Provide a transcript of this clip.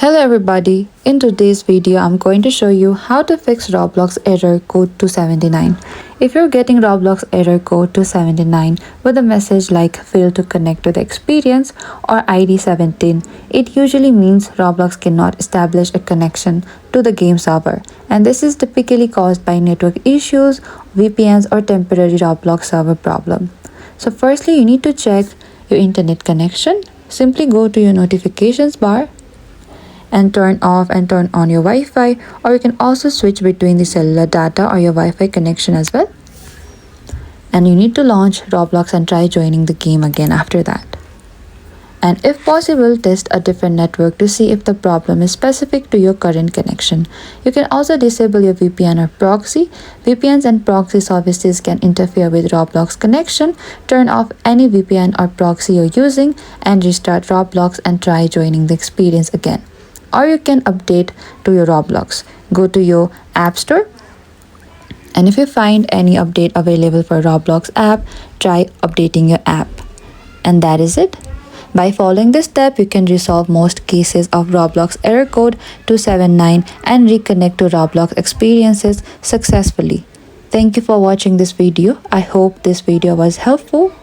Hello everybody, in today's video I'm going to show you how to fix Roblox Error Code 279. If you're getting Roblox Error Code 279 with a message like fail to connect to the experience or ID 17, it usually means Roblox cannot establish a connection to the game server, and this is typically caused by network issues, VPNs or temporary Roblox server problem. So firstly, you need to check your internet connection. Simply go to your notifications bar and turn off and turn on your Wi-Fi, or you can also switch between the cellular data or your Wi-Fi connection as well. And you need to launch Roblox and try joining the game again after that. And if possible, test a different network to see if the problem is specific to your current connection. You can also disable your VPN or proxy. VPNs and proxy services can interfere with Roblox connection. Turn off any VPN or proxy you're using and restart Roblox and try joining the experience again. Or you can update to your Roblox. Go to your App Store, and if you find any update available for Roblox app, try updating your app. And that is it. By following this step, you can resolve most cases of Roblox Error Code 279 and reconnect to Roblox experiences successfully. Thank you for watching this video. I hope this video was helpful.